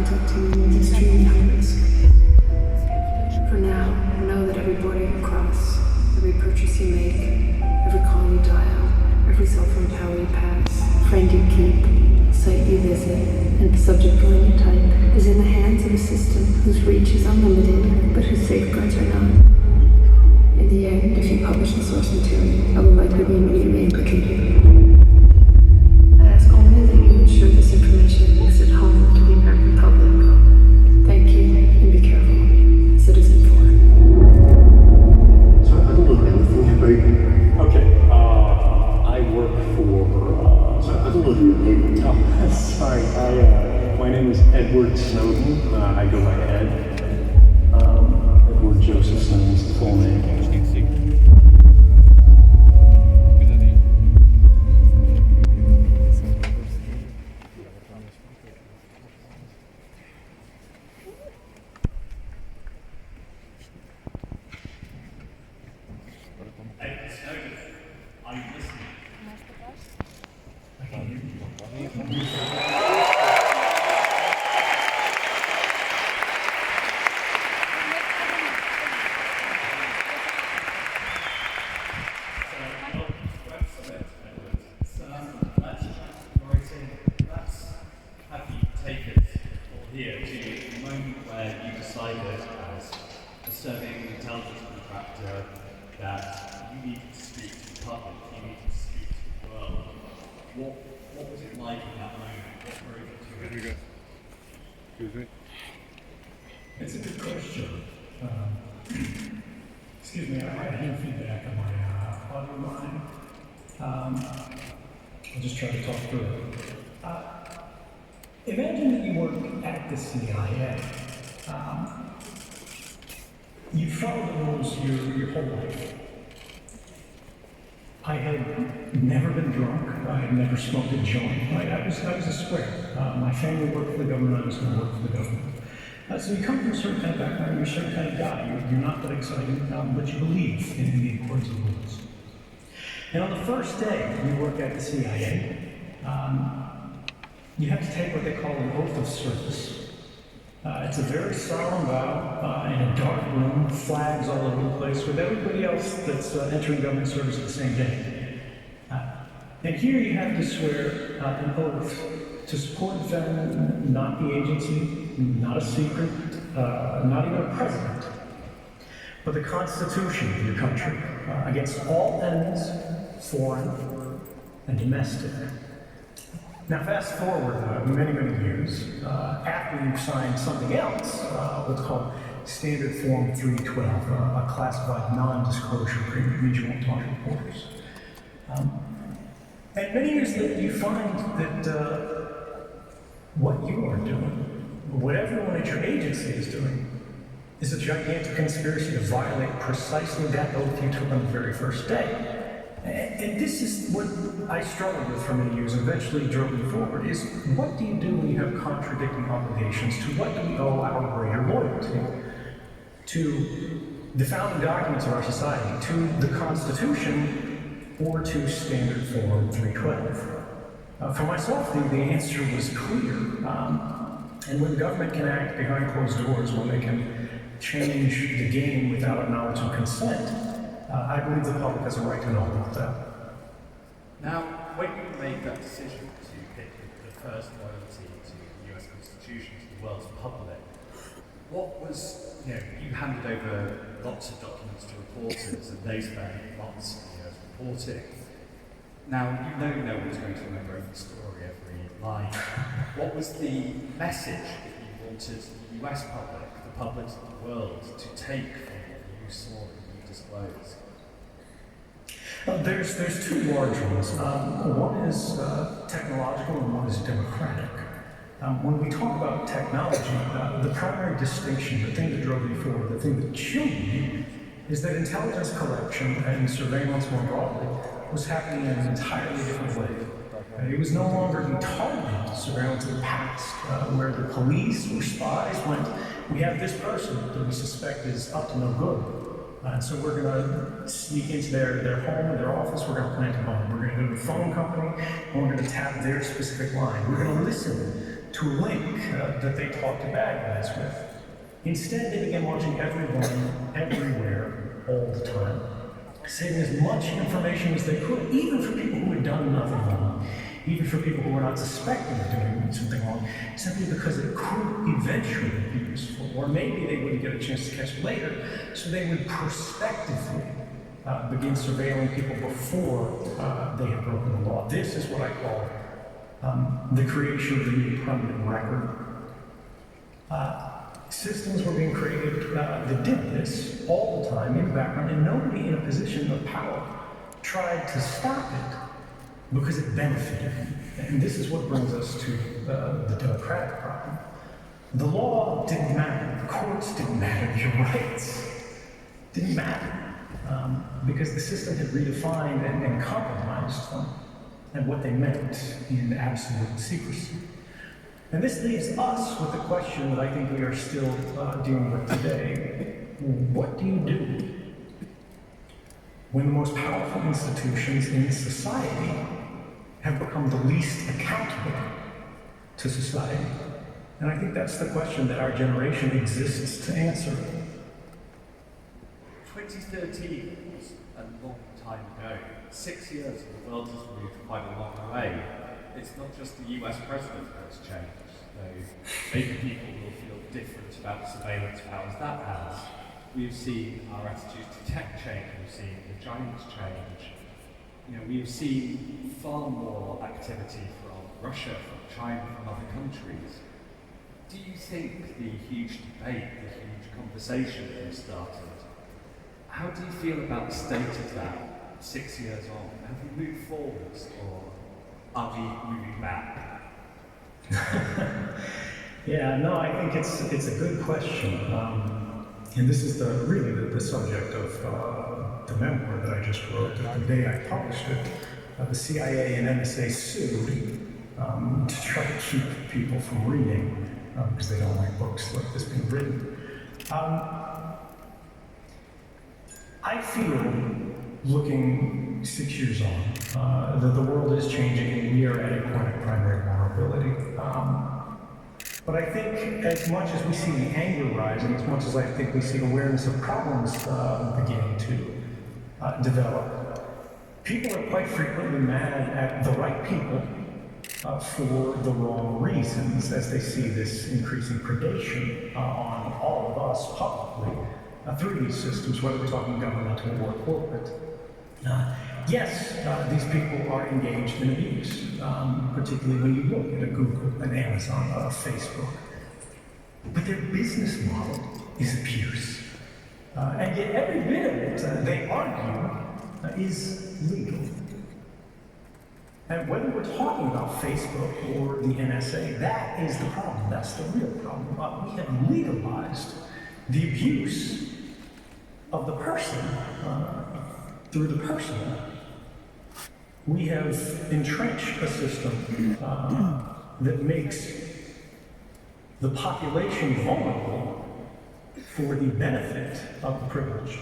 protecting you is extremely high risk. For now, know that every border you cross, every purchase you make, every call you dial, every cell phone tower you pass, friend you keep, site you visit, and subject line you type is in the hands of a system whose reach is unlimited, but whose safeguards are not. In the end, if you publish the source material, I will likely be immediately implicated. I ask only that you ensure this information makes it home to the American public. Thank you, and be careful. Citizen 4. So I don't know anything about... Okay, I work for... So I don't know who your name is. Oh, sorry, my name is Edward Snowden. I go by Ed. Edward Joseph Snowden is the full name. Ed Snowden, are you listening? I can hear you. Websummit, Edward. So let's have you take it all here to the moment where you decided as a serving intelligence contractor that you needed to speak to the public, you needed to speak to the world. What was it like in that moment? What drove you to it? Excuse me? It's a good question. Excuse me, I had feedback on my audio line. I'll just try to talk through it. Imagine that you work at the CIA. You follow the rules your whole life. I had never been drunk. I had never smoked a joint. I was a square. My family worked for the government. I was going to work for the government. So you come from a certain kind of background. You're a certain kind of guy. You're not that exciting, but you believe in the importance of rules. And on the first day you work at the CIA, you have to take what they call an oath of service. It's a very solemn vow in a dark room, flags all over the place, with everybody else that's entering government service the same day. And here you have to swear an oath to support and defend not the agency, not a secret, not even a president, but the Constitution of your country against all enemies, foreign and domestic. Now, fast forward many years, after you've signed something else, what's called Standard Form 312, a classified non-disclosure agreement, means you won't talk to reporters. And many years later, you find that what you are doing, what everyone at your agency is doing, is a gigantic conspiracy to violate precisely that oath you took on the very first day. And this is what I struggled with for many years and eventually drove me forward, is what do you do when you have contradicting obligations? To what do we owe our greater loyalty? To the founding documents of our society, to the Constitution, or to Standard Form 312? For myself, the answer was clear. And when the government can act behind closed doors, when they can change the game without knowledge and consent, I believe the public has a right to know about that. Now, when you made that decision to pick the first loyalty to the US Constitution, to the world's public, what was, you handed over lots of documents to reporters and they spent months in years reporting. Now, you know what's going to remember every story, every line. What was the message that you wanted the US public, the public of the world, to take from what you saw and you disclosed? There's two large ones. One is technological and one is democratic. When we talk about technology, the primary distinction, the thing that drove me forward, the thing that chilled me, is that intelligence collection and surveillance more broadly was happening in an entirely different way. It was no longer the targeted surveillance of the past, where the police or spies went, we have this person that we suspect is up to no good. And so we're going to sneak into their home or their office, we're going to plant a bomb. We're going to go to the phone company, and we're going to tap their specific line. We're going to listen to a link that they talked to bad guys with. Instead, they began watching everyone, everywhere, all the time, saving as much information as they could, even for people who had done nothing wrong, even for people who were not suspected of doing something wrong, simply because it could eventually be useful, or maybe they wouldn't get a chance to catch it later, so they would prospectively begin surveilling people before they had broken the law. This is what I call the creation of the new permanent record. Systems were being created that did this all the time in the background, and nobody in a position of power tried to stop it because it benefited him. And this is what brings us to the democratic problem. The law didn't matter, the courts didn't matter, your rights didn't matter, because the system had redefined and compromised them and what they meant in absolute secrecy. And this leaves us with the question that I think we are still dealing with today. What do you do when the most powerful institutions in society have become the least accountable to society? And I think that's the question that our generation exists to answer. 2013 was a long time ago. 6 years and the world has moved quite a long way. It's not just the US president that's changed, though maybe people will feel different about the surveillance powers that has. We've seen our attitudes to tech change, we've seen the giants change. We've seen far more activity from Russia, from China, from other countries. Do you think the huge debate, the huge conversation that has started, how do you feel about the state of that 6 years on? Have we moved forwards, or are we moving back? Yeah, no, I think it's a good question. And this is really the subject of the memoir that I just wrote. The day I published it, the CIA and NSA sued to try to keep people from reading because they don't like books like this being written. I feel, looking 6 years on, that the world is changing and we are at a point of primary vulnerability. But I think as much as we see the anger rising, as much as I think we see awareness of problems beginning to develop, people are quite frequently mad at the right people for the wrong reasons as they see this increasing predation on all of us publicly through these systems, whether we're talking governmental or corporate. Yes, these people are engaged in abuse, particularly when you look at a Google, an Amazon, a Facebook. But their business model is abuse. And yet every bit of it, they argue, is legal. And whether we're talking about Facebook or the NSA, that is the problem. That's the real problem. We have legalized the abuse of the person through the personal. We have entrenched a system that makes the population vulnerable for the benefit of the privileged.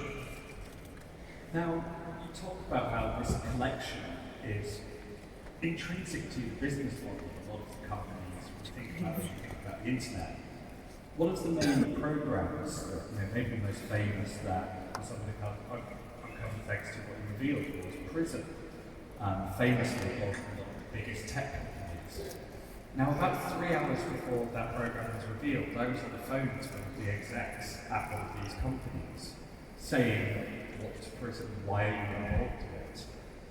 Now, you talk about how this collection is intrinsic to the business model of a lot of the companies when you think about the internet. One of the main programs that maybe most famous that some of the context to what you revealed was Prison, famously one of the biggest tech companies. Now, about 3 hours before that program was revealed, I was on the phone to one of the execs at one of these companies saying, what's Prison, why are you involved in it?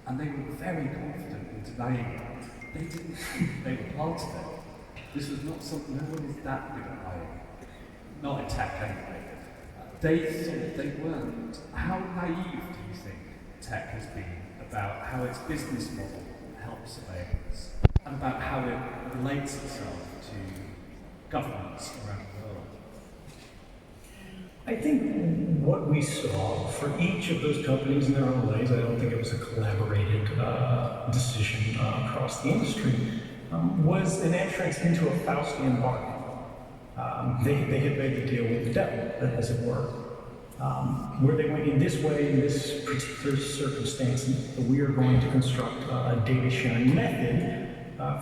And they were very confident in denying it. They didn't think they were part of it. This was not something, no one is that good at lying. Not in tech anyway. They thought they weren't. How naive do you think tech has been about how its business model helps surveillance and about how it relates itself to governments around the world? I think what we saw for each of those companies in their own ways, I don't think it was a collaborated decision across the industry, was an entrance into a Faustian bargain. They had made the deal with the devil, as it were, where they went in this way, in this particular circumstance, we are going to construct a data sharing method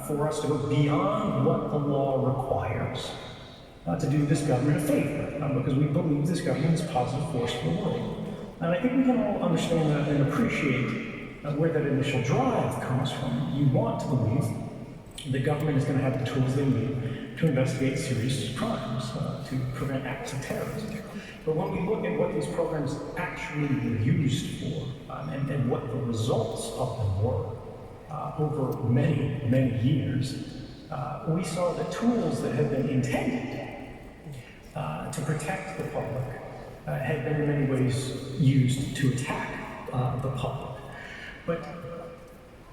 for us to go beyond what the law requires to do this government a favor, because we believe this government is a positive force for the world. And I think we can all understand that and appreciate where that initial drive comes from. You want to believe the government is going to have the tools they need to investigate serious crimes, to prevent acts of terrorism. But when we look at what these programs actually were used for, and what the results of them were over many, many years, we saw that tools that had been intended to protect the public had been in many ways used to attack the public. But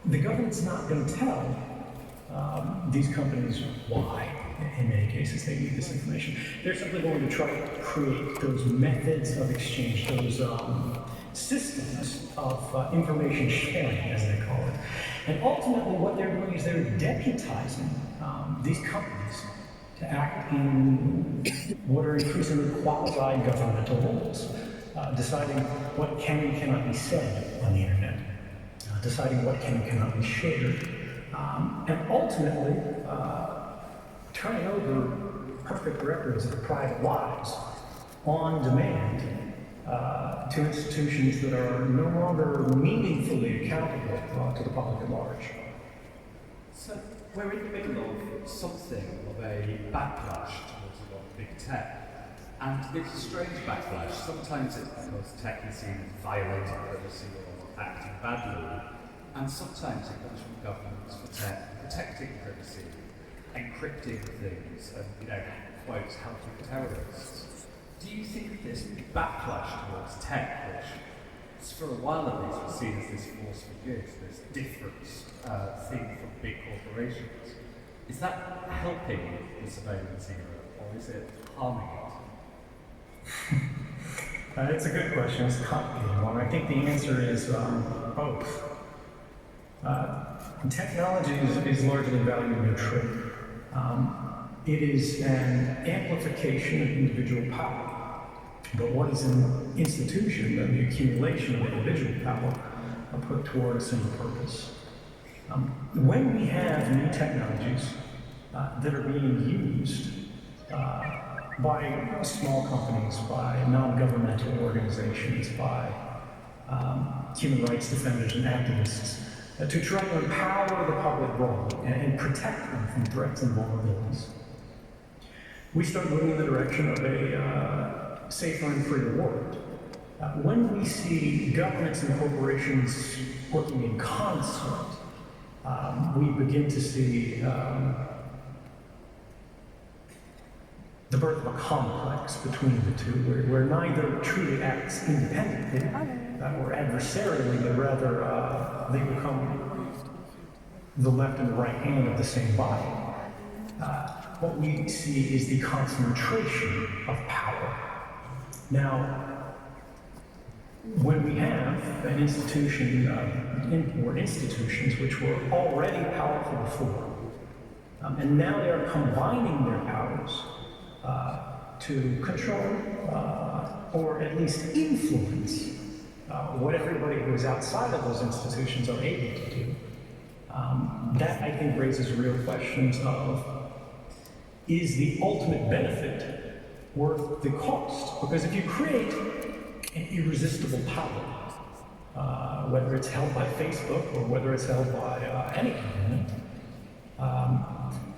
the government's not going to tell these companies why, in many cases, they need this information. They're simply going to try to create those methods of exchange, those systems of information sharing, as they call it. And ultimately, what they're doing is they're deputizing these companies to act in what are increasingly quasi-governmental roles, deciding what can and cannot be said on the internet, deciding what can and cannot be shared, and ultimately turning over perfect records of private lives on demand to institutions that are no longer meaningfully accountable to the public at large. So we're in the middle of something of a backlash towards a lot of big tech. And it's a strange backlash. Sometimes it's because tech is seen as violating privacy or acting badly. And sometimes it comes from governments for tech protecting privacy, encrypting things, and, quotes, helping terrorists. Do you think this backlash towards tech, which for a while at least was seen as this force for good, this difference thing from big corporations, is that helping the surveillance era, or is it harming it? It's a good question. It's a complicated one. I think the answer is both. Technology is largely value neutral. It is an amplification of individual power. But what is an institution and the accumulation of individual power are put toward a single purpose? When we have new technologies that are being used by small companies, by non-governmental organizations, by human rights defenders and activists, to try to empower the public broadly and protect them from threats and vulnerabilities, we start moving in the direction of a safer and freer world. When we see governments and corporations working in concert, we begin to see the birth of a complex between the two, where neither truly acts independently or adversarially, but rather they become the left and the right hand of the same body. What we see is the concentration of power. Now, when we have an institution or institutions which were already powerful before, and now they are combining their powers to control or at least influence what everybody who is outside of those institutions are able to do. That, I think, raises real questions of, is the ultimate benefit worth the cost? Because if you create an irresistible power, whether it's held by Facebook or whether it's held by any government,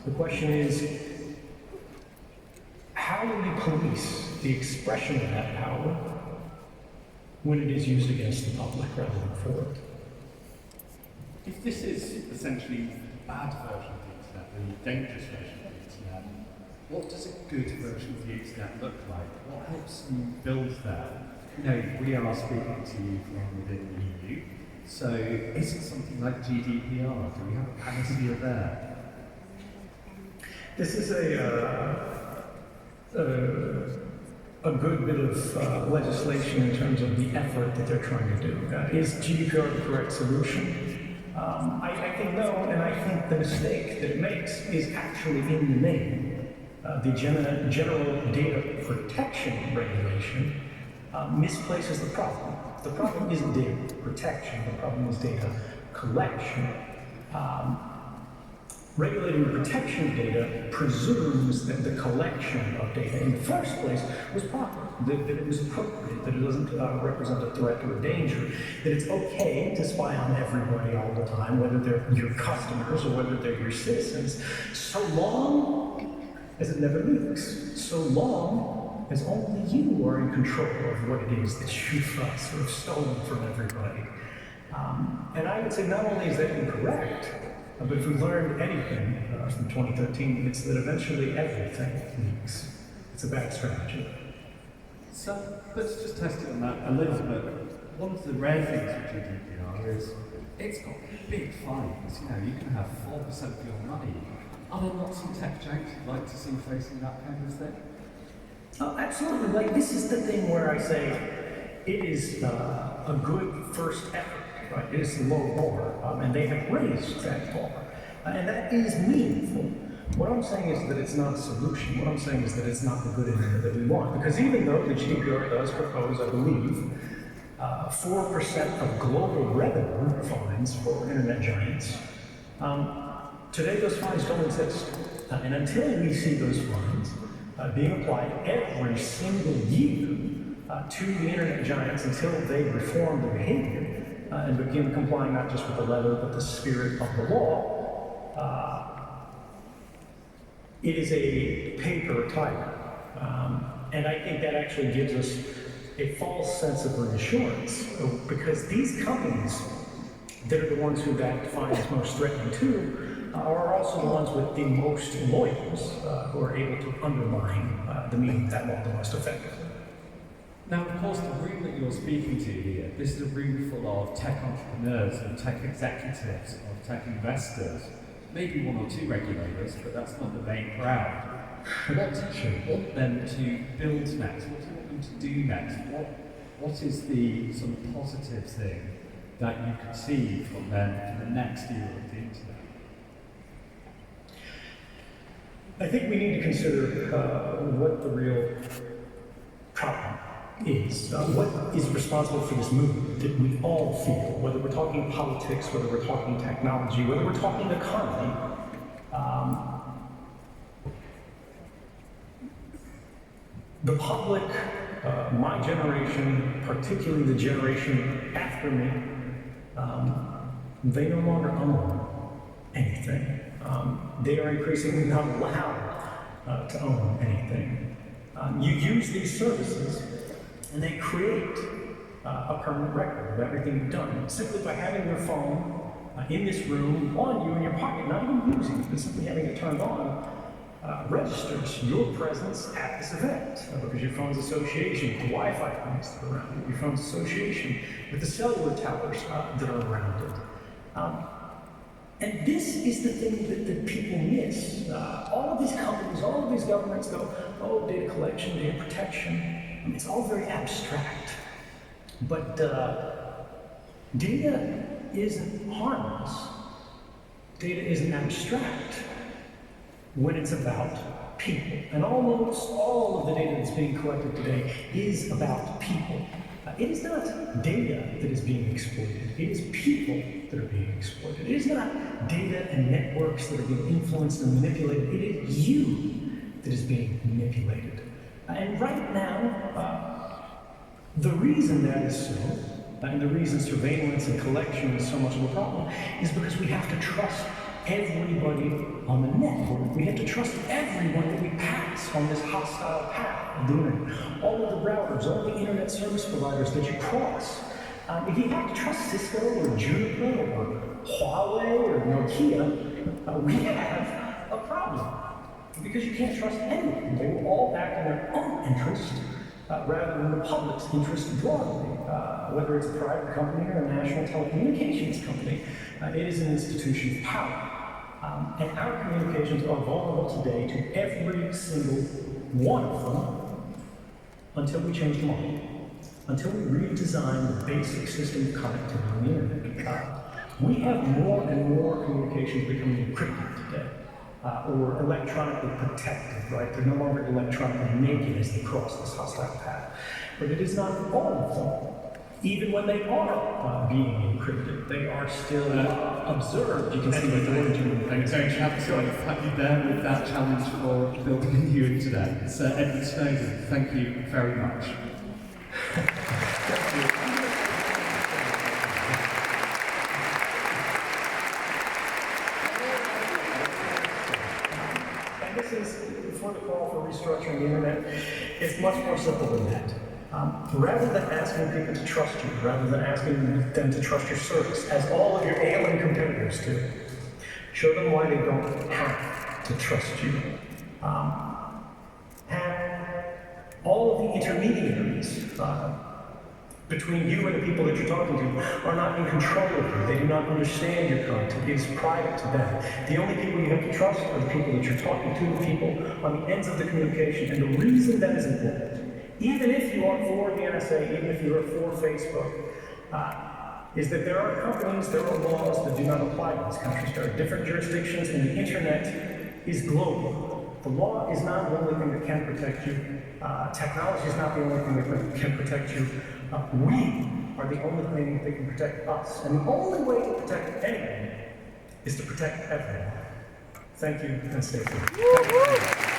the question is, how will you police the expression of that power when it is used against the public rather than for it? If this is essentially the bad version of the internet, the dangerous version of the internet, what does a good version of the internet look like? What helps you build that? We are speaking to you from within the EU, so is it something like GDPR? Do we have a panacea there? This is a good bit of legislation in terms of the effort that they're trying to do. Is GDPR the correct solution? I think no, and I think the mistake that it makes is actually in the name. The General Data Protection Regulation misplaces the problem. The problem isn't data protection, the problem is data collection. Regulating the protection of data presumes that the collection of data in the first place was proper, that it was appropriate, that it doesn't represent a threat or a danger, that it's okay to spy on everybody all the time, whether they're your customers or whether they're your citizens, so long as it never leaks, so long as only you are in control of what it is that you trust or have stolen from everybody. And I would say not only is that incorrect, but if we learned anything from 2013, it's that eventually everything leaks. It's a bad strategy. So let's just test it on that a little bit. One of the rare things with GDPR is it's got big fines. You can have 4% of your money. Are there not some tech giants you'd like to see facing that kind of thing? Oh, absolutely. Like, this is the thing where I say it is a good first effort. Right, it is a low bar, and they have raised that bar, and that is meaningful. What I'm saying is that it's not a solution. What I'm saying is that it's not the good internet that we want, because even though the GDPR does propose, I believe, 4% of global revenue fines for internet giants, today those fines don't exist, and until we see those fines being applied every single year to the internet giants until they reform their behavior, and begin complying not just with the letter, but the spirit of the law, it is a paper tiger. And I think that actually gives us a false sense of reassurance, because these companies that are the ones who that fine is most threatening to are also the ones with the most lawyers who are able to undermine the meaning of that law the most effectively. Now, of course, the room that you're speaking to here, this is a room full of tech entrepreneurs and tech executives, of tech investors, maybe one or two regulators, but that's not the main crowd. What do you want them to build next? What do you want them to do next? What is the sort of positive thing that you could see from them for the next era of the internet? I think we need to consider what the real problem is. What is responsible for this movement that we all feel, whether we're talking politics, whether we're talking technology, whether we're talking economy. The public, my generation, particularly the generation after me, they no longer own anything. They are increasingly not allowed to own anything. You use these services, and they create a permanent record of everything you've done simply by having your phone in this room on you in your pocket, not even using it, but simply having it turned on. Registers your presence at this event because your phone's association with the Wi-Fi points that are around it, your phone's association with the cellular towers that are around it. And this is the thing that people miss. All of these companies, all of these governments go, oh, data collection, data protection. It's all very abstract. But data isn't harmless. Data isn't abstract when it's about people. And almost all of the data that's being collected today is about people. It is not data that is being exploited. It is people that are being exploited. It is not data and networks that are being influenced and manipulated. It is you that is being manipulated. And right now, the reason that is so, and the reason surveillance and collection is so much of a problem, is because we have to trust everybody on the network. We have to trust everyone that we pass on this hostile path of the internet. All of the routers, all the internet service providers that you cross. If you have to trust Cisco or Juniper or Huawei or Nokia, we have a problem. Because you can't trust anyone. They will all act in their own interest rather than the public's interest broadly. Whether it's a private company or a national telecommunications company, it is an institution of power. And our communications are vulnerable today to every single one of them until we change them all. Until we redesign the basic system of connectivity on the internet. We have more and more communications becoming encrypted today. Or electronically protected, right? They're no longer electronically naked as they cross this hostile path. But it is not all of them Even when they are being encrypted, they are still observed. You can see the origin. Thanks very much. Have you there with that challenge for building you in today. So Edward Snowden, thank you very much. And this is, before the call for restructuring the internet, it's much more simple than that. Rather than asking people to trust you, rather than asking them to trust your service, as all of your ailing competitors do, show them why they don't have to trust you. Have all of the intermediaries between you and the people that you're talking to are not in control of you. They do not understand your content. It is private to them. The only people you have to trust are the people that you're talking to, the people on the ends of the communication. And the reason that is important, even if you are for the NSA, even if you are for Facebook, is that there are companies, there are laws that do not apply to these countries. There are different jurisdictions, and the internet is global. The law is not the only thing that can protect you. Technology is not the only thing that can protect you. We are the only thing that can protect us. And the only way to protect anyone is to protect everyone. Thank you, and stay safe.